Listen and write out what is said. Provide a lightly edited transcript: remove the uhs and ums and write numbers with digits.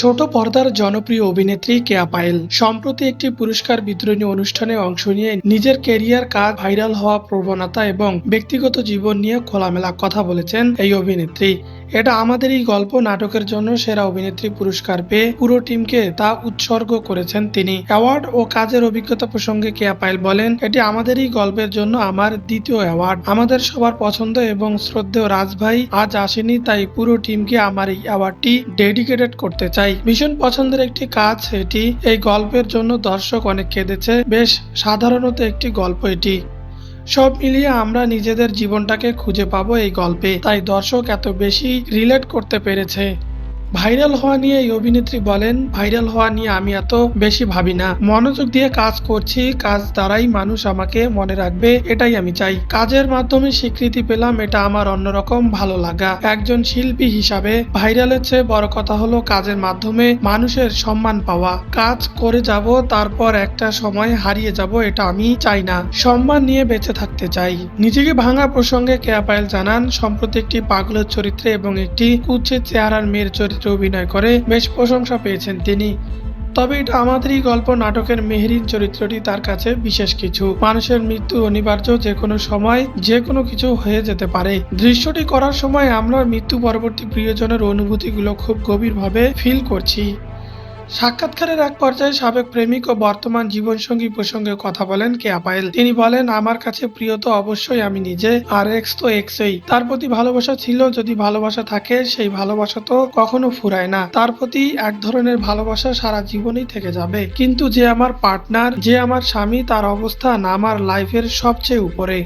ছোট পর্দার জনপ্রিয় অভিনেত্রী কেয়া পায়েল সম্প্রতি একটি পুরস্কার বিতরণী অনুষ্ঠানে অংশ নিয়ে নিজের ক্যারিয়ার, কাজ, ভাইরাল হওয়া প্রবণতা এবং ব্যক্তিগত জীবন নিয়ে খোলামেলা কথা বলেছেন এই অভিনেত্রী। এটা আমাদেরই গল্প নাটকের জন্য সেরা অভিনেত্রী পুরস্কার পেয়ে পুরো টিমকে তা উৎসর্গ করেছেন তিনি। অ্যাওয়ার্ড ও কাজের অভিজ্ঞতা প্রসঙ্গে কেয়া পায়েল বলেন, এটি আমাদেরই গল্পের জন্য আমার দ্বিতীয় অ্যাওয়ার্ড। আমাদের সবার পছন্দ এবং শ্রদ্ধেয় রাজ ভাই আজ আসেনি, তাই পুরো টিমকে আমার এই অ্যাওয়ার্ডটি ডেডিকেটেড করতে চাই। ভীষণ পছন্দের একটি কাজ এটি। এই গল্পের জন্য দর্শক অনেক কেঁদেছে। বেশ সাধারণত একটি গল্প এটি। সব মিলিয়ে আমরা নিজেদের জীবনটাকে খুঁজে পাবো এই গল্পে, তাই দর্শক এত বেশি রিলেট করতে পেরেছে। ভাইরাল হওয়া নিয়ে এই অভিনেত্রী বলেন, ভাইরাল হওয়া নিয়ে আমি এত বেশি ভাবি না। মনোযোগ দিয়ে কাজ করছি, কাজ দ্বারাই মানুষ আমাকে মনে রাখবে, এটাই আমি চাই। কাজের মাধ্যমে স্বীকৃতি পেলাম, এটা আমার অন্যরকম ভালো লাগা। একজন শিল্পী হিসাবে ভাইরালের চেয়ে বড় কথা হলো কাজের মাধ্যমে মানুষের সম্মান পাওয়া। কাজ করে যাব, তারপর একটা সময় হারিয়ে যাব, এটা আমি চাই না। সম্মান নিয়ে বেঁচে থাকতে চাই। নিজেকে ভাঙা প্রসঙ্গে কেয়া পায়েল জানান, সম্প্রতি একটি পাগলের চরিত্রে এবং একটি কুৎসিত চেহারার মেয়ের চরিত্রে অভিনয় করে বেশ প্রশংসা পেয়েছেন তিনি। তবে এটা আমাদেরই গল্প নাটকের মেহেরিন চরিত্রটি তার কাছে বিশেষ কিছু। মানুষের মৃত্যু অনিবার্য, যে কোনো সময় যে কোনো কিছু হয়ে যেতে পারে। দৃশ্যটি করার সময় আমরা মৃত্যু পরবর্তী প্রিয়জনের অনুভূতিগুলো খুব গভীরভাবে ফিল করছি। সাক্ষাৎকারের এক পর্যায়ে সাবেক প্রেমিক ও বর্তমান জীবনসঙ্গী প্রসঙ্গে কথা বলেন কেয়া পায়েল। তিনি বলেন, আমার কাছে প্রিয় তো অবশ্যই আমি নিজে, আর এক্স তো এক্সই। তার প্রতি ভালোবাসা ছিল, যদি ভালোবাসা থাকে সেই ভালোবাসা তো কখনো ফুরায় না। তার প্রতি এক ধরনের ভালোবাসা সারা জীবনই থেকে যাবে। কিন্তু যে আমার পার্টনার, যে আমার স্বামী, তার অবস্থান আমার লাইফের সবচেয়ে উপরে।